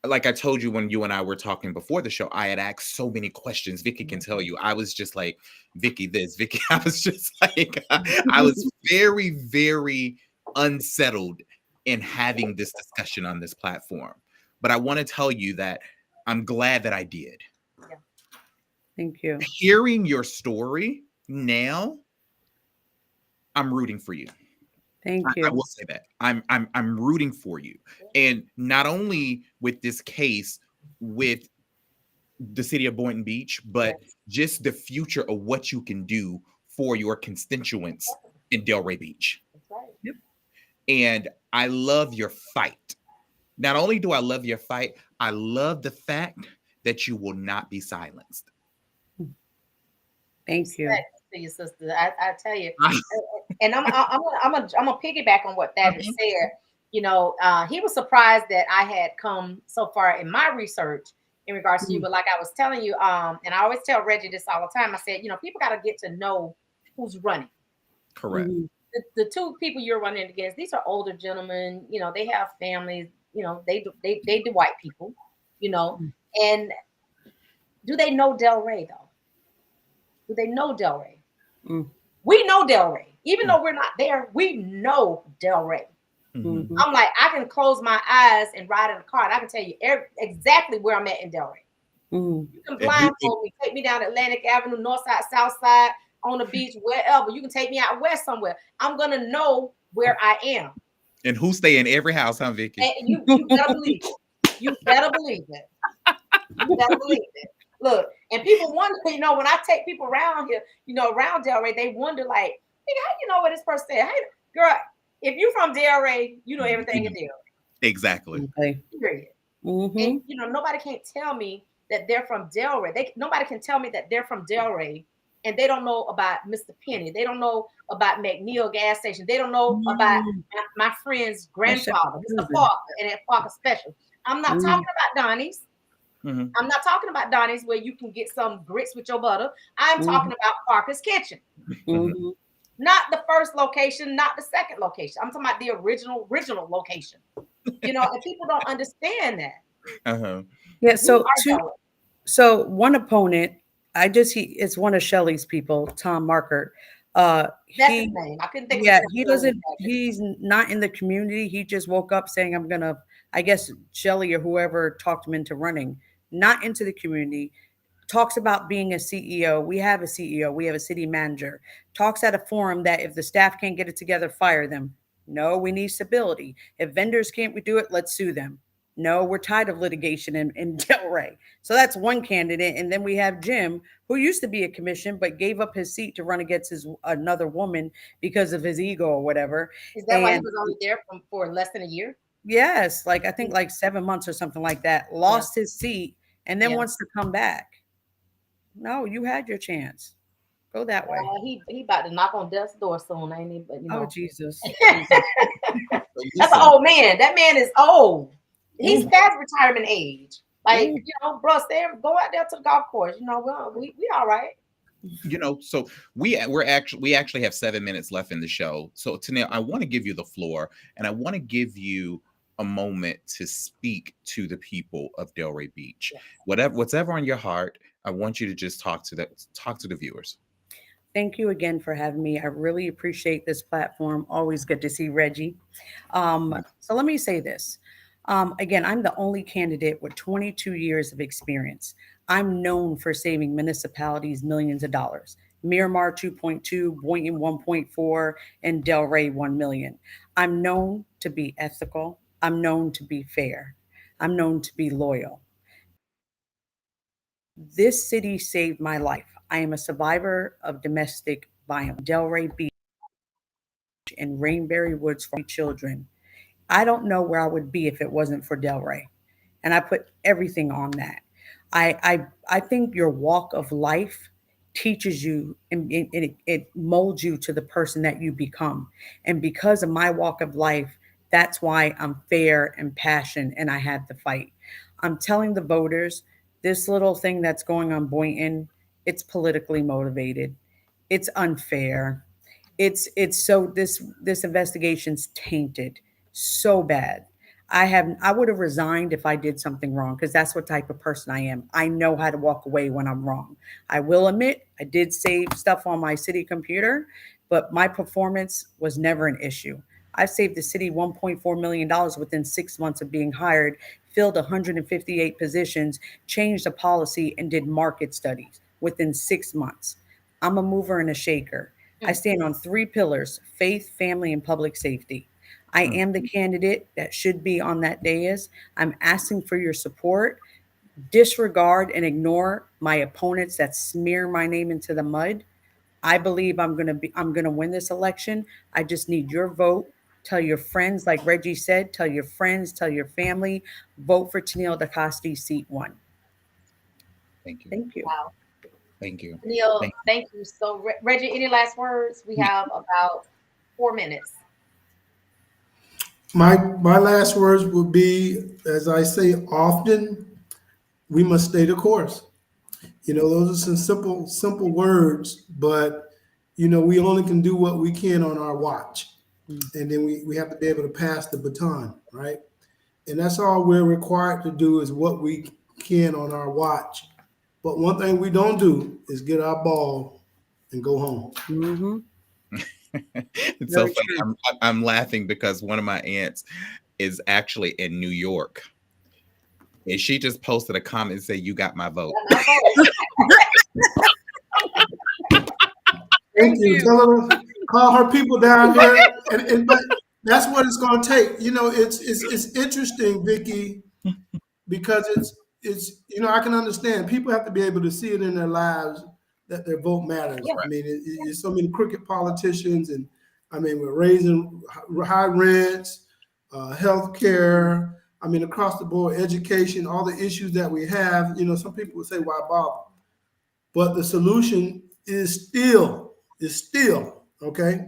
Like I told you when you and I were talking before the show, I had asked so many questions. Vicky can tell you. I was just like, Vicky this, Vicky. I was just like, I was very, very unsettled in having this discussion on this platform. But I want to tell you that I'm glad that I did. Yeah. Thank you. Hearing your story now, I'm rooting for you. Thank I you. will say that I'm rooting for you, and not only with this case with the city of Boynton Beach, but just the future of what you can do for your constituents in Delray Beach. That's right. Yep. And I love your fight. Not only do I love your fight, I love the fact that you will not be silenced. Thank you. Respect to your sister. I tell you, and I'm gonna piggyback on what Thaddeus said. You know, he was surprised that I had come so far in my research in regards to you. But like I was telling you, and I always tell Reggie this all the time. I said, you know, people got to get to know who's running. Correct. The two people you're running against, these are older gentlemen. You know, they have families. You know, they do white people. You know, and do they know Delray though? Do they know Delray? We know Delray. Even though we're not there, we know Delray. I'm like, I can close my eyes and ride in a car, and I can tell you exactly where I'm at in Delray. You can blindfold me, take me down Atlantic Avenue, north side, south side, on the beach, wherever. You can take me out west somewhere. I'm gonna know where I am. And who stay in every house, huh, Vicky? And you better believe it. You better believe it. You better believe it. Look, and people wonder, you know, when I take people around here, you know, around Delray, they wonder, like, hey, how you know what this person said? Hey, girl, if you from Delray, you know everything in Delray. Exactly. Okay. Period. And you know, nobody can't tell me that they're from Delray. Nobody can tell me that they're from Delray and they don't know about Mr. Penny. They don't know about McNeil gas station. They don't know about my friend's grandfather, Mr. Parker, and at Parker Special. I'm not talking about Donnie's. I'm not talking about Donnie's where you can get some grits with your butter. I'm talking about Parker's Kitchen. Not the first location, not the second location. I'm talking about the original location. You know, and people don't understand that. Yeah. So one opponent, it's one of Shelley's people, Tom Markert. That's his name. I couldn't think. Yeah, he's not in the community. He just woke up saying, I'm gonna, I guess Shelley or whoever talked him into running, not into the community. Talks about being a CEO. We have a CEO. We have a city manager. Talks at a forum that if the staff can't get it together, fire them. No, we need stability. If vendors can't do it, let's sue them. No, we're tired of litigation in Delray. So that's one candidate. And then we have Jim, who used to be a commission, but gave up his seat to run against another woman because of his ego or whatever. Is that why he was only there for less than a year? Yes, I think 7 months or something like that. Lost his seat and then wants to come back. No, you had your chance. Go that way. He about to knock on death's door soon, ain't he? But, you know. Oh, Jesus. That's an old man. That man is old. He's past retirement age. Like, you know, bro, go out there to the golf course. You know, we all right. You know, so we actually have 7 minutes left in the show. So Tanel, I want to give you the floor, and I want to give you a moment to speak to the people of Delray Beach. Yes. Whatever on your heart, I want you to just talk to the viewers. Thank you again for having me. I really appreciate this platform. Always good to see Reggie. So let me say this. Again, I'm the only candidate with 22 years of experience. I'm known for saving municipalities millions of dollars. Miramar 2.2, Boynton 1.4, and Delray 1 million. I'm known to be ethical. I'm known to be fair. I'm known to be loyal. This city saved my life. I am a survivor of domestic violence. Delray Beach and Rainberry Woods for children. I don't know where I would be if it wasn't for Delray. And I put everything on that. I think your walk of life teaches you and it molds you to the person that you become. And because of my walk of life, that's why I'm fair and passionate and I had to fight. I'm telling the voters, this little thing that's going on Boynton, it's politically motivated. It's unfair. It's so this investigation's tainted so bad. I would have resigned if I did something wrong because that's what type of person I am. I know how to walk away when I'm wrong. I will admit I did save stuff on my city computer, but my performance was never an issue. I saved the city $1.4 million within 6 months of being hired, filled 158 positions, changed the policy, and did market studies within 6 months. I'm a mover and a shaker. I stand on 3 pillars: faith, family, and public safety. I am the candidate that should be on that dais. I'm asking for your support. Disregard and ignore my opponents that smear my name into the mud. I believe I'm going to win this election. I just need your vote. Tell your friends, like Reggie said, tell your friends, tell your family, vote for Tennille DeCoste, seat 1. Thank you. Thank you. Wow. Thank you. Tennille, thank you. So, Reggie, any last words? We have about 4 minutes. My last words would be, as I say often, we must stay the course. You know, those are some simple words, but you know, we only can do what we can on our watch. And then we have to be able to pass the baton, right? And that's all we're required to do is what we can on our watch. But one thing we don't do is get our ball and go home. Mm-hmm. It's so funny. I'm laughing because one of my aunts is actually in New York. And she just posted a comment and said, "You got my vote." Thank you. Tell her, call her people down here. But that's what it's going to take. You know, it's interesting, Vicky, because it's you know, I can understand people have to be able to see it in their lives that their vote matters. Yeah. I mean, it's so many crooked politicians, and I mean, we're raising high rents, health care. I mean, across the board, education, all the issues that we have. You know, some people would say, "Why bother?" But the solution is still okay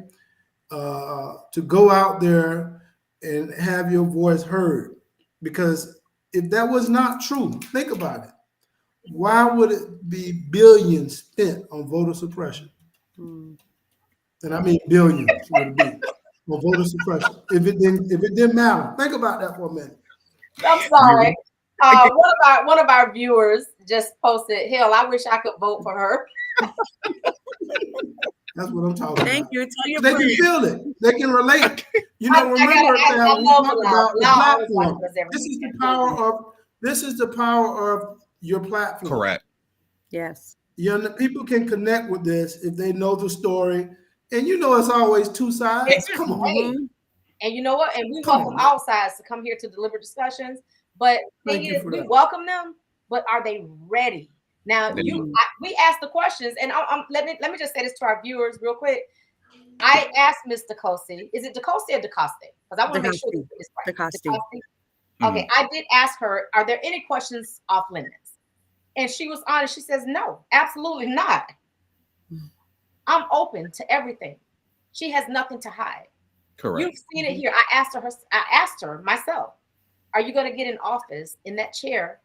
to go out there and have your voice heard. Because if that was not true, think about it. Why would it be billions spent on voter suppression? And I mean billions would it be on voter suppression if it didn't matter. Think about that for a minute. I'm sorry. One of our viewers just posted, "Hell, I wish I could vote for her." That's what I'm talking about. Thank you. Tell your they friends. can feel it. They can relate. You know, remember we talked about the platform. This is the power of your platform. Correct. Yes. You know, people can connect with this if they know the story. And you know, it's always two sides. Come on. And you know what? And we welcome all sides to come here to deliver discussions. But thing is, we welcome them, but are they ready? Now, we asked the questions, and let me just say this to our viewers real quick. I asked Ms. DeCoste, is it DeCoste or DeCoste? Because I want to make sure it's right. DeCoste. Okay, I did ask her, are there any questions off limits? And she was honest. She says, no, absolutely not. I'm open to everything. She has nothing to hide. Correct. You've seen it here. I asked her myself, are you going to get in office in that chair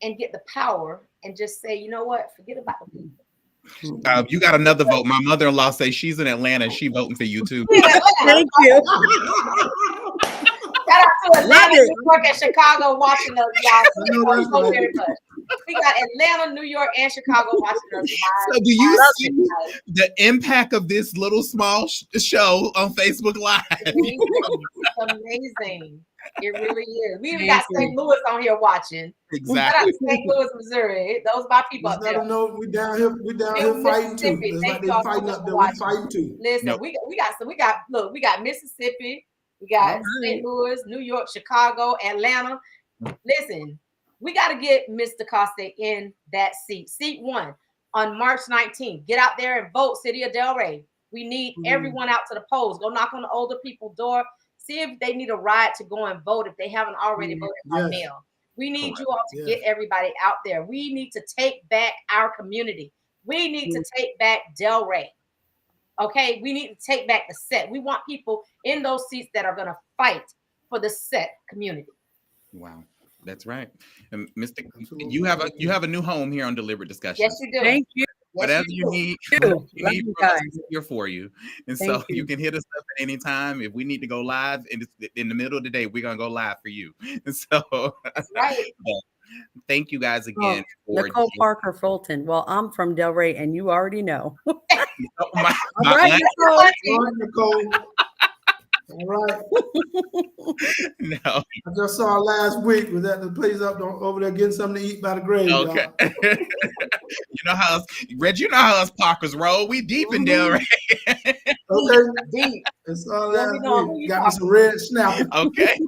and get the power and just say, you know what, forget about the people? You got another vote. My mother-in-law says she's in Atlanta and she voting for you too. Thank you. Shout out to Atlanta, New York, and Chicago watching us, y'all. So very much. We got Atlanta, New York, and Chicago watching us. So do you see the impact of this little small show on Facebook Live? It's amazing. It really is. We even got St. Louis on here watching. Exactly. St. Louis, Missouri. Those are my people up there. No, we down here fighting too. It's like they fighting up there. We fighting too. Listen, we got Mississippi, we got St. Louis, New York, Chicago, Atlanta. Listen, we got to get Ms. DeCoste in that seat. Seat 1 on March 19th. Get out there and vote, City of Delray. We need everyone out to the polls. Go knock on the older people's door. See if they need a ride to go and vote if they haven't already voted by mail. We need you all to get everybody out there. We need to take back our community. We need to take back Delray. Okay, we need to take back the set. We want people in those seats that are going to fight for the set community. Wow, that's right. And Mr. You have a new home here on Deliberate Discussions. Yes, you do. Thank you. Whatever you need, you guys. Here for you. And so you can hit us up at any time. If we need to go live in the middle of the day, we're going to go live for you. And so that's right. Thank you guys again. Nicole Parker Fulton. Well, I'm from Delray, and you already know. All right. No. I just saw last week was at the place over there getting something to eat by the grave. Okay. You know how us Parkers roll. We deep in Delray. Okay, Deep. it's all Let me know that. who you Got me talking some red snapper. Okay.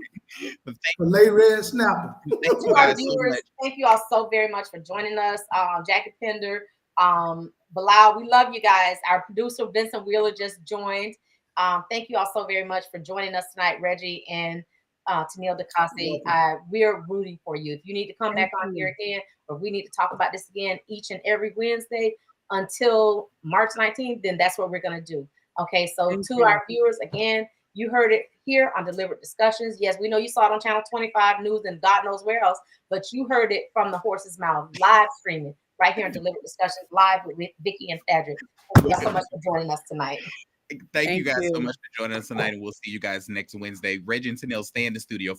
But Filet red snapper. thank To you our guys so viewers, much. thank you all so very much for joining us. Jackie Pender, Bilal, we love you guys. Our producer Vincent Wheeler just joined. Thank you all so very much for joining us tonight, Reggie and Tennille DeCoste. We're rooting for you. If you need to come back on here again, or we need to talk about this again each and every Wednesday until March 19th, then that's what we're going to do. Okay, so to our viewers, again, you heard it here on Deliberate Discussions. Yes, we know you saw it on Channel 25 News and God knows where else, but you heard it from the horse's mouth, live streaming right here on Deliberate Discussions, live with Vicky and Frederick. Thank you so much for joining us tonight. Thank you guys so much for joining us tonight, and we'll see you guys next Wednesday. Reggie and Tennille, stay in the studio for